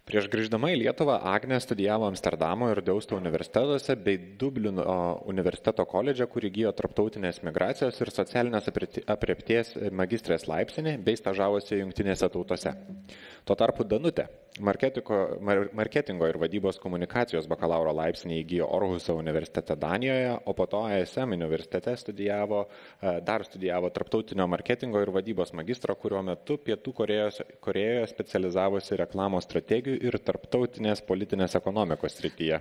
Prieš grįždama į Lietuvą, Agnė studijavo Amsterdamo ir Deusto universitetuose bei Dublino universiteto koledže, kur įgijo tarptautinės migracijos ir socialinės aprėpties magistrės laipsnį bei stažavosi Jungtinėse tautose. Tuo tarpu Danutė marketingo ir vadybos komunikacijos bakalauro laipsnį įgijo Orhuso universitete Danijoje, o po to ASM universitete studijavo tarptautinio marketingo ir vadybos magistrą, kuriuo metu Pietų Korėjoje specializavosi reklamos strategijų ir tarptautinės politinės ekonomikos srityje.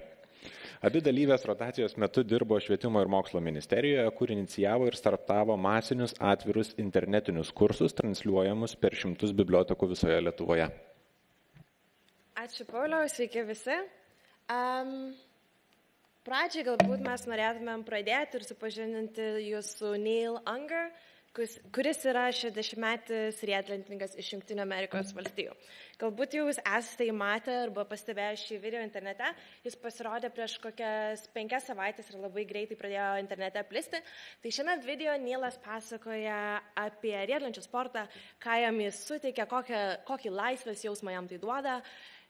Abi dalyvės rotacijos metu dirbo Švietimo ir mokslo ministerijoje, kur inicijavo ir startavo masinius atvirus internetinius kursus, transliuojamus per 100 bibliotekų visoje Lietuvoje. Ačiū, Pauliau, sveiki visi. Pradžiai galbūt mes norėtumėm pradėti ir supažindinti jūs su Neil Unger, kuris yra 60-metis riedlentininkas iš Jungtinių Amerikos valstijų. Galbūt jūs esate matę arba pastebėję šį video internete, jis pasirodė prieš kokias 5 savaitės ir labai greitai pradėjo internete plisti. Tai šiame video Neilas pasakoja apie riedlenčių sportą, ką jam jis suteikia, kokį laisvės jausmą jam tai duoda.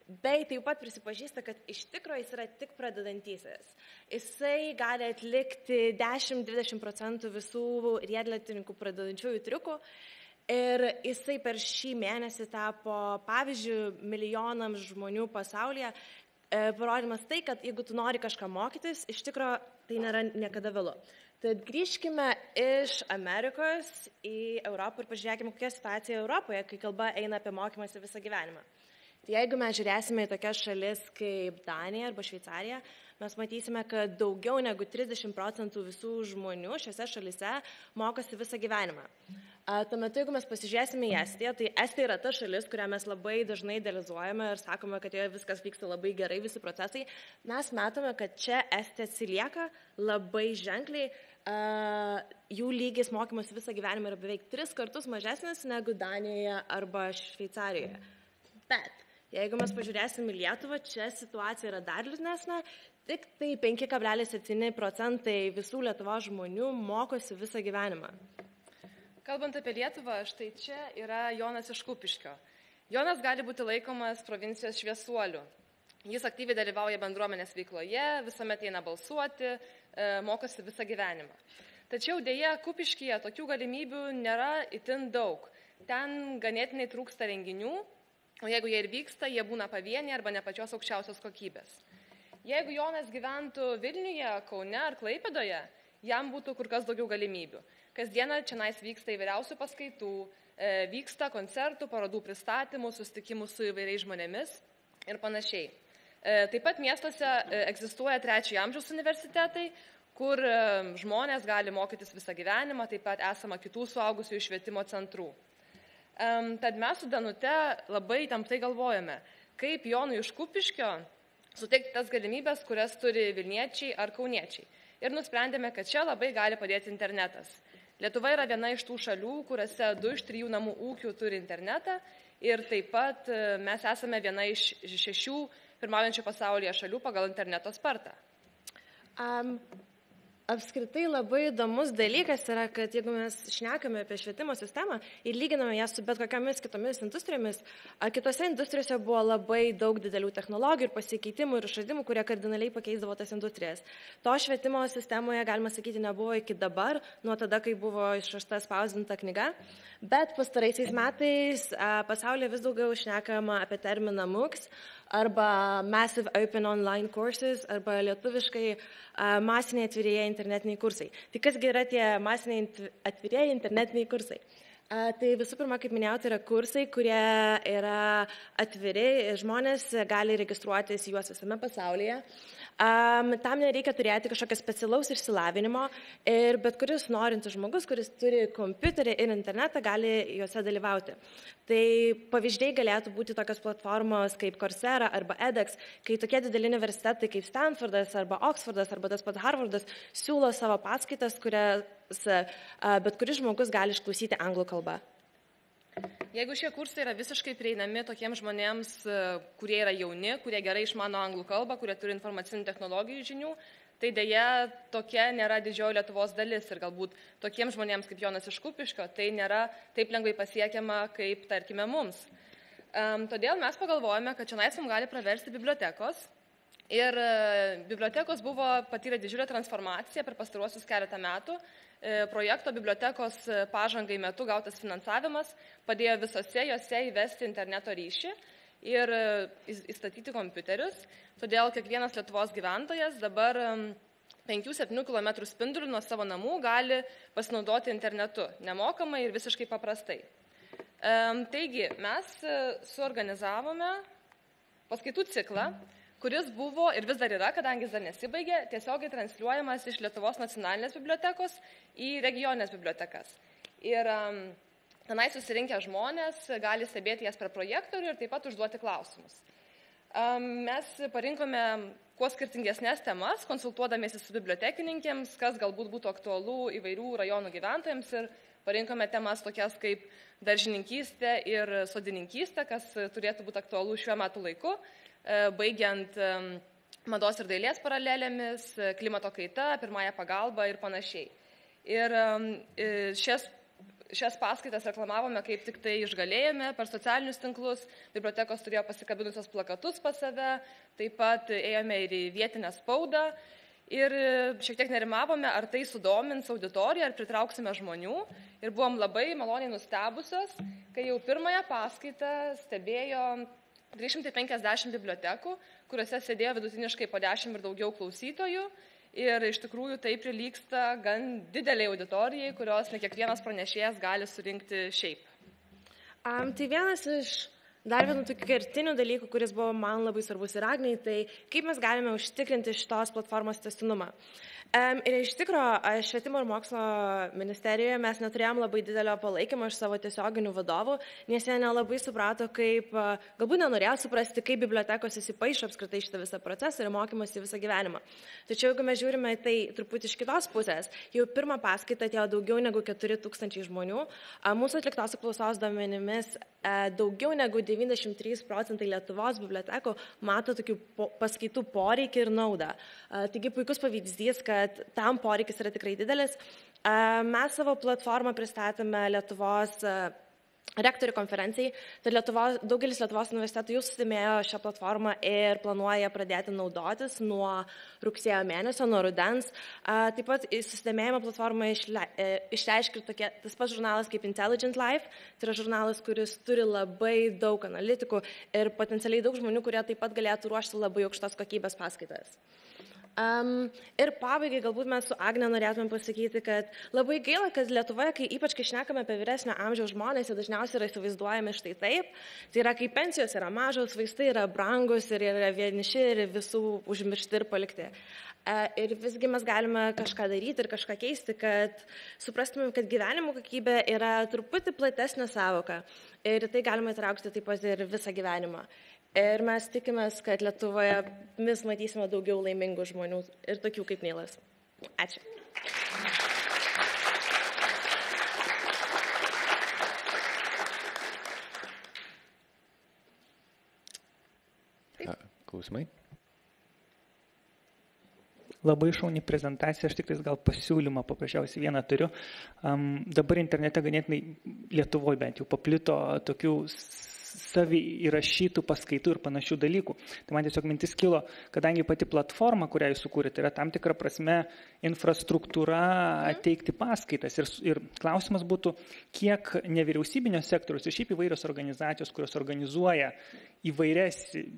Bei taip pat prisipažįsta, kad iš tikrųjų jis yra tik pradedantysis. Jisai gali atlikti 10-20% visų riedletininkų pradedančiųjų triukų ir jisai per šį mėnesį tapo pavyzdžių milijonams žmonių pasaulyje, parodymas tai, kad jeigu tu nori kažką mokytis, iš tikrųjų tai nėra niekada vėlu. Tad grįžkime iš Amerikos į Europą ir pažiūrėkime, kokia situacija Europoje, kai kalba eina apie mokymąsi visą gyvenimą. Tai jeigu mes žiūrėsime į tokias šalis kaip Danija arba Šveicarija, mes matysime, kad daugiau negu 30% visų žmonių šiose šalise mokosi visą gyvenimą. Tuo metu, jeigu mes pasižiūrėsime į Estiją, tai Estija yra ta šalis, kurią mes labai dažnai idealizuojame ir sakome, kad joje viskas vyksta labai gerai, visi procesai. Mes matome, kad čia Estija atsilieka labai ženkliai. Jų lygis mokymas visą gyvenimą yra beveik 3 kartus mažesnis negu Danijoje arba Šveicarijoje. Bet jeigu mes pažiūrėsim į Lietuvą, čia situacija yra dar liūdnesnė, tik tai 5,7% visų Lietuvos žmonių mokosi visą gyvenimą. Kalbant apie Lietuvą, štai čia yra Jonas iš Kupiškio. Jonas gali būti laikomas provincijos šviesuoliu. Jis aktyviai dalyvauja bendruomenės veikloje, visuomet eina balsuoti, mokosi visą gyvenimą. Tačiau dėja, Kupiškyje tokių galimybių nėra itin daug. Ten ganėtinai trūksta renginių, o jeigu jie ir vyksta, jie būna pavieniai arba ne pačios aukščiausios kokybės. Jeigu Jonas gyventų Vilniuje, Kaune ar Klaipėdoje, jam būtų kur kas daugiau galimybių. Kasdieną čionais vyksta įvairiausių paskaitų, vyksta koncertų, parodų pristatymų, susitikimų su įvairiais žmonėmis ir panašiai. Taip pat miestuose egzistuoja 3 amžiaus universitetai, kur žmonės gali mokytis visą gyvenimą, taip pat esama kitų suaugusiųjų švietimo centrų. Tad mes su Danute labai įtemptai galvojame, kaip Jonui iš Kupiškio suteikti tas galimybės, kurias turi Vilniečiai ar Kauniečiai. Ir nusprendėme, kad čia labai gali padėti internetas. Lietuva yra viena iš tų šalių, kuriuose 2 iš 3 namų ūkių turi internetą ir taip pat mes esame viena iš 6 pirmaujančių pasaulyje šalių pagal interneto spartą. Apskritai labai įdomus dalykas yra, kad jeigu mes šnekame apie švietimo sistemą ir lyginame ją su bet kokiamis kitomis industrijomis, kitose industrijose buvo labai daug didelių technologijų ir pasikeitimų ir išradimų, kurie kardinaliai pakeisdavo tas industrijas. To švietimo sistemoje, galima sakyti, nebuvo iki dabar, nuo tada, kai buvo išrašta spausdinta knyga, bet pastaraisiais metais pasaulyje vis daugiau šnekama apie terminą MOOCs arba Massive Open Online Courses arba lietuviškai masiniai atvirieji internetiniai kursai. Tai kasgi yra tie masiniai atvirieji internetiniai kursai? Tai visų pirma, kaip minėjau, tai yra kursai, kurie yra atviri, žmonės gali registruotis juos visame pasaulyje. Tam nereikia turėti kažkokio specialaus išsilavinimo ir bet kuris norintis žmogus, kuris turi kompiuterį ir internetą, gali juose dalyvauti. Tai pavyzdžiai galėtų būti tokios platformos kaip Coursera arba edX, kai tokie dideli universitetai kaip Stanfordas arba Oxfordas arba tas pats Harvardas siūlo savo paskaitas, kurias bet kuris žmogus gali išklausyti anglų kalbą. Jeigu šie kursai yra visiškai prieinami tokiems žmonėms, kurie yra jauni, kurie gerai išmano anglų kalbą, kurie turi informacinių technologijų žinių, tai dėja tokia nėra didžioji Lietuvos dalis ir galbūt tokiems žmonėms kaip Jonas iš Kupiškio tai nėra taip lengvai pasiekiama kaip, tarkime, mums. Todėl mes pagalvojame, kad čia mums gali praversti bibliotekos. Ir bibliotekos buvo patyrę didžiulę transformaciją per pastaruosius keletą metų. Projekto bibliotekos pažangai metu gautas finansavimas padėjo visose jose įvesti interneto ryšį ir įstatyti kompiuterius. Todėl kiekvienas Lietuvos gyventojas dabar 5-7 km spinduliu nuo savo namų gali pasinaudoti internetu nemokamai ir visiškai paprastai. Taigi, mes suorganizavome paskaitų ciklą, kuris buvo ir vis dar yra, kadangi jis dar nesibaigė, tiesiogiai transliuojamas iš Lietuvos nacionalinės bibliotekos į regioninės bibliotekas. Ir tenai susirinkę žmonės gali stebėti jas per projektorių ir taip pat užduoti klausimus. Mes parinkome kuo skirtingesnės temas, konsultuodamiesi su bibliotekininkėms, kas galbūt būtų aktualu įvairių rajonų gyventojams ir parinkome temas tokias kaip daržininkystė ir sodininkystė, kas turėtų būti aktualu šiuo metu laiku, baigiant mados ir dailės paralelėmis, klimato kaita, pirmąją pagalbą ir panašiai. Ir šias paskaitas reklamavome kaip tik tai išgalėjome per socialinius tinklus, bibliotekos turėjo pasikabinusios plakatus pas save, taip pat ėjome ir į vietinę spaudą ir šiek tiek nerimavome, ar tai sudomins auditoriją, ar pritrauksime žmonių. Ir buvom labai maloniai nustebusios, kai jau pirmąją paskaitą stebėjo 350 bibliotekų, kuriuose sėdėjo vidutiniškai po 10 ir daugiau klausytojų. Ir iš tikrųjų tai prilygsta gan dideliai auditorijai, kurios ne kiekvienas pranešėjas gali surinkti šiaip. Tai vienas iš dar vienų tokių kertinių dalykų, kuris buvo man labai svarbus ir Agnei, tai kaip mes galime užtikrinti šitos platformos tęstinumą. Ir iš tikrųjų, Švietimo ir mokslo ministerijoje mes neturėjom labai didelio palaikymo iš savo tiesioginių vadovų, nes jie nelabai suprato, galbūt nenorėjo suprasti, kaip bibliotekos įsipaišo apskritai šitą visą procesą ir mokymasi visą gyvenimą. Tačiau jeigu mes žiūrime tai truputį iš kitos pusės, jau pirmą paskaitą atėjo daugiau negu 4000 žmonių, mūsų atliktos apklausos duomenimis daugiau negu 93% Lietuvos bibliotekų mato tokių paskaitų poreikį ir naudą. Taigi puikus pavyzdys, kad tam poreikis yra tikrai didelis. Mes savo platformą pristatėme Lietuvos rektorių konferencijai, tad daugelis Lietuvos universitetų jau susidomėjo šią platformą ir planuoja pradėti naudotis nuo rugsėjo mėnesio, nuo rudens. Taip pat susidomėjimo platformą išreiškė tas pats žurnalas kaip Intelligent Life, tai yra žurnalas, kuris turi labai daug analitikų ir potencialiai daug žmonių, kurie taip pat galėtų ruošti labai aukštos kokybės paskaitas. Ir pabaigai galbūt mes su Agne norėtume pasakyti, kad labai gaila, kad Lietuvoje, ypač kai šnekame apie vyresnio amžiaus žmonės, jie dažniausiai yra įsivaizduojami štai taip. Tai yra, kai pensijos yra mažos, vaistai yra brangus ir yra vieniši ir visų užmiršti ir palikti. Ir visgi mes galime kažką daryti ir kažką keisti, kad suprastumėm, kad gyvenimo kokybė yra truputį platesnė sąvoka. Ir tai galima įtraukti taip pat ir visą gyvenimą. Ir mes tikimės, kad Lietuvoje mes matysime daugiau laimingų žmonių ir tokių kaip Neilas. Ačiū. Klausimai? Labai šauni prezentacija, aš tik gal pasiūlymą paprasčiausiai vieną turiu. Dabar internete ganėtinai Lietuvoje bent jau paplito tokių savi įrašytų paskaitų ir panašių dalykų. Tai man tiesiog mintis kilo, kadangi pati platforma, kurią jūs sukūrėte, yra tam tikra prasme infrastruktūra teikti paskaitas. Ir klausimas būtų, kiek nevyriausybinio sektoriaus ir šiaip įvairios organizacijos, kurios organizuoja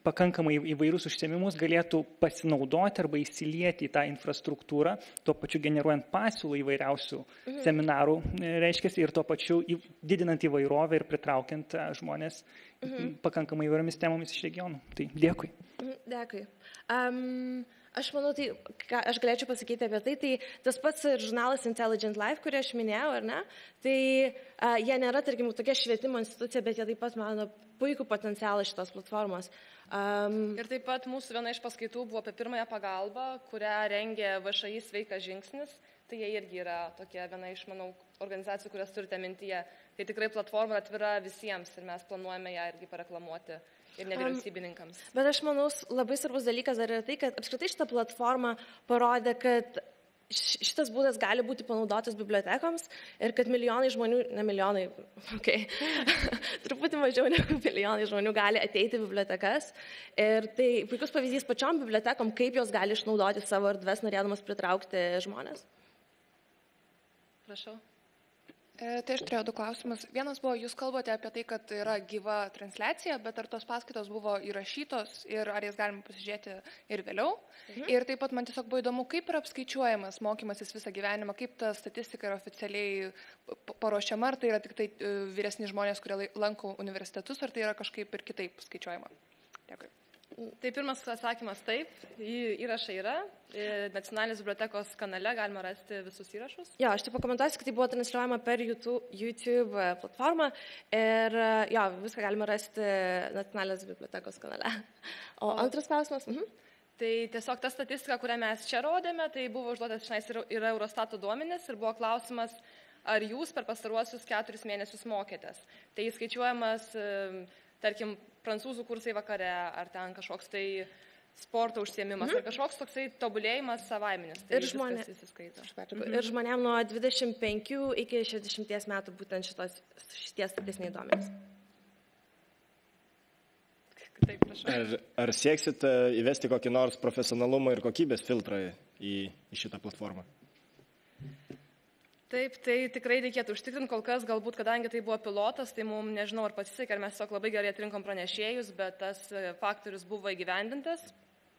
pakankamai įvairius užsiėmimus, galėtų pasinaudoti arba įsilieti į tą infrastruktūrą, tuo pačiu generuojant pasiūlą įvairiausių seminarų, reiškia, ir tuo pačiu didinant įvairovę ir pritraukiant žmonės pakankamai įvairiomis temomis iš regionų. Tai dėkui. Dėkui. Aš manau, aš galėčiau pasakyti apie tai, tas pats žurnalas Intelligent Life, kurį aš minėjau, ar ne, tai jie nėra, tarkim, tokia švietimo institucija, bet jie taip pat mano puikų potencialą šitos platformos. Ir taip pat mūsų viena iš paskaitų buvo apie pirmąją pagalbą, kurią rengė VŠI Sveikas žingsnis. Tai jie irgi yra tokia viena iš, manau, organizacijų, kurias turite mintyje. Tai tikrai platforma atvira visiems ir mes planuojame ją irgi pareklamuoti ir nevyriausybininkams. Bet aš manau, labai svarbus dalykas dar yra tai, kad apskritai šitą platformą parodė, kad šitas būdas gali būti panaudotas bibliotekoms ir kad milijonai žmonių, ne milijonai, truputį mažiau negu milijonai žmonių gali ateiti į bibliotekas. Ir tai puikus pavyzdys pačiom bibliotekom, kaip jos gali išnaudoti savo erdves, norėdamas pritraukti žmonės. Prašau. Tai aš turėjau 2 klausimus. Vienas buvo, jūs kalbate apie tai, kad yra gyva transliacija, bet ar tos paskaitos buvo įrašytos ir ar jas galima pasižiūrėti ir vėliau. Ir taip pat man tiesiog buvo įdomu, kaip yra apskaičiuojamas mokymasis visą gyvenimą, kaip ta statistika yra oficialiai paruošiama, ar tai yra tik tai vyresni žmonės, kurie lanko universitetus, ar tai yra kažkaip ir kitaip skaičiuojama. Dėkui. Tai pirmas atsakymas taip, įrašai yra, Nacionalinės bibliotekos kanale galima rasti visus įrašus. Jo, aš taip pakomentuosiu, kad tai buvo transliuojama per YouTube platformą ir jo, viską galima rasti Nacionalinės bibliotekos kanale. O antras klausimas? Tai tiesiog ta statistika, kurią mes čia rodėme, tai buvo užduotas šiais yra Eurostato duomenys ir buvo klausimas, ar jūs per pastaruosius 4 mėnesius mokėtės. Tai įskaičiuojamas, tarkim, prancūzų kursai vakare, ar ten kažkoks tai sporto užsiėmimas, ar kažkoks toksai tobulėjimas savaiminis. Tai ir žmonėm nuo 25 iki 60 metų būtent šitie statistiniai duomenys. Taip, prašau. Ar sieksit įvesti kokį nors profesionalumo ir kokybės filtrą į šitą platformą? Taip, tai tikrai reikėtų užtikrinti kol kas, galbūt kadangi tai buvo pilotas, tai mums nežinau, ar pasisekė, ar mes tiesiog labai gerai atrinkom pranešėjus, bet tas faktorius buvo įgyvendintas.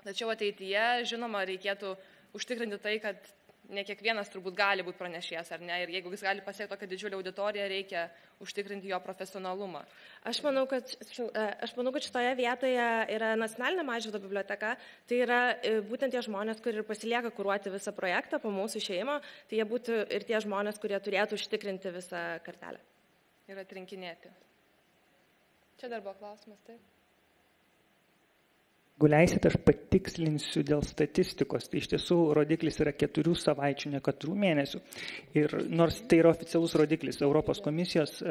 Tačiau ateityje, žinoma, reikėtų užtikrinti tai, kad ne kiekvienas turbūt gali būti pranešėjas, ar ne, ir jeigu jis gali pasiekti tokią didžiulę auditoriją, reikia užtikrinti jo profesionalumą. Aš manau, kad šitoje vietoje yra Nacionalinė Mažvydo biblioteka, tai yra būtent tie žmonės, kurie ir pasilieka kuruoti visą projektą po mūsų išėjimo, tai jie būtų ir tie žmonės, kurie turėtų užtikrinti visą kartelę. Ir atrinkinėti. Čia dar buvo klausimas, taip? Jeigu leisit, aš patikslinsiu dėl statistikos. Tai iš tiesų rodiklis yra 4 savaičių, ne 4 mėnesių. Ir nors tai yra oficialus rodiklis Europos komisijos,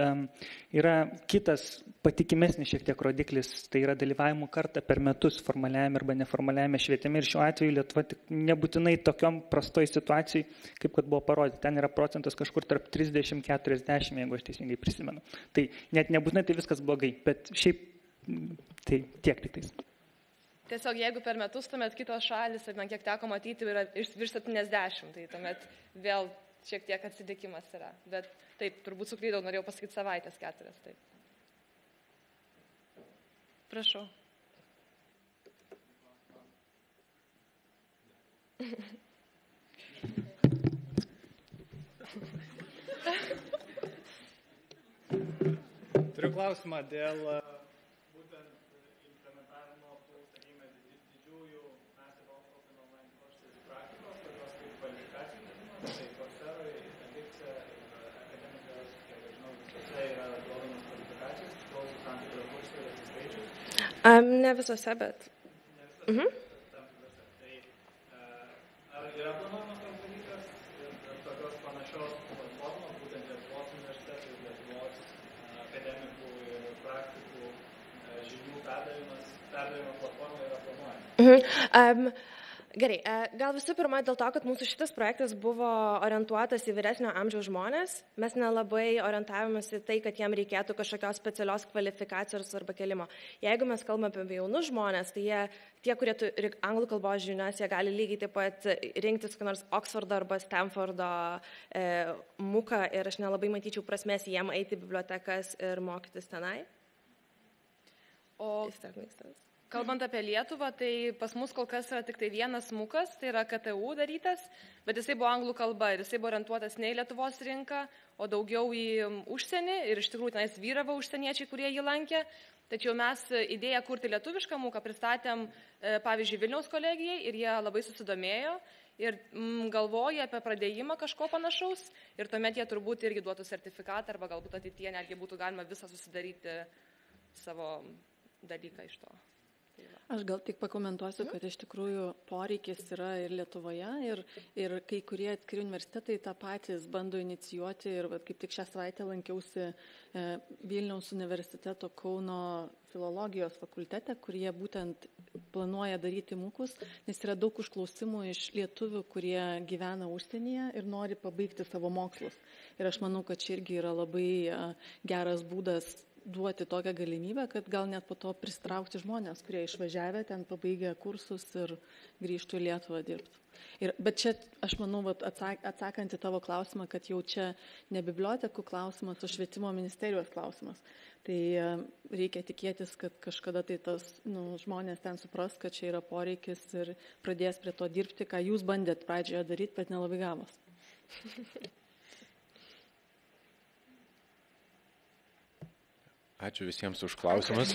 yra kitas patikimesnis šiek tiek rodiklis, tai yra dalyvavimų kartą per metus formaliajame arba neformaliajame švietime. Ir šiuo atveju Lietuva nebūtinai tokiom prastoj situacijai, kaip kad buvo parodyti. Ten yra procentas kažkur tarp 30-40, jeigu aš teisingai prisimenu. Tai net nebūtinai tai viskas blogai, bet šiaip tai tiek tik tais. Tiesiog jeigu per metus, tuomet kitos šalis, ir man kiek teko matyti, yra virš 70, tai tuomet vėl šiek tiek atsidėkimas yra. Bet taip, turbūt suklydau, norėjau pasakyti savaitės 4, taip. Prašau. Turiu klausimą dėl Ne visose, bet. Ar yra planuojamas toks dalykas ir tokios panašios platformos, būtent Lietuvos universitetų, Lietuvos akademikų ir praktikų žinių perdavimo platforma yra planuojama? Gerai, gal visų pirma dėl to, kad mūsų šitas projektas buvo orientuotas į vyresnio amžiaus žmonės, mes nelabai orientavomės į tai, kad jiem reikėtų kažkokios specialios kvalifikacijos arba kelimo. Jeigu mes kalbame apie jaunus žmonės, tai tie, kurie turi anglų kalbos žinias, jie gali lygiai taip pat rinktis kokį nors Oksfordo arba Stanfordo muką ir aš nelabai matyčiau prasmės jiem eiti į bibliotekas ir mokytis tenai. Kalbant apie Lietuvą, tai pas mus kol kas yra tik tai vienas mukas, tai yra KTU darytas, bet jisai buvo anglų kalba ir jisai buvo orientuotas ne į Lietuvos rinką, o daugiau į užsienį ir iš tikrųjų tenais vyravo užsieniečiai, kurie jį lankė. Tačiau mes idėją kurti lietuvišką muką pristatėm, pavyzdžiui, Vilniaus kolegijai ir jie labai susidomėjo ir galvoja apie pradėjimą kažko panašaus ir tuomet jie turbūt irgi duotų sertifikatą arba galbūt ateityje netgi būtų galima visą susidaryti savo dalyką iš to. Aš gal tik pakomentuosiu, kad iš tikrųjų poreikis yra ir Lietuvoje, ir kai kurie atskiri universitetai tą patys bando inicijuoti. Ir kaip tik šią savaitę lankiausi Vilniaus universiteto Kauno filologijos fakultete, kurie būtent planuoja daryti mūkus, nes yra daug užklausimų iš lietuvių, kurie gyvena užsienyje ir nori pabaigti savo mokslus. Ir aš manau, kad čia irgi yra labai geras būdas duoti tokią galimybę, kad gal net po to pristraukti žmonės, kurie išvažiavę ten pabaigę kursus ir grįžtų į Lietuvą dirbti. Bet čia, aš manau, atsakant į tavo klausimą, kad jau čia ne bibliotekų klausimas, o švietimo ministerijos klausimas. Tai reikia tikėtis, kad kažkada tai tas žmonės ten supras, kad čia yra poreikis ir pradės prie to dirbti, ką jūs bandėt pradžioje daryti, bet nelabai gavos. Ačiū visiems už klausimus.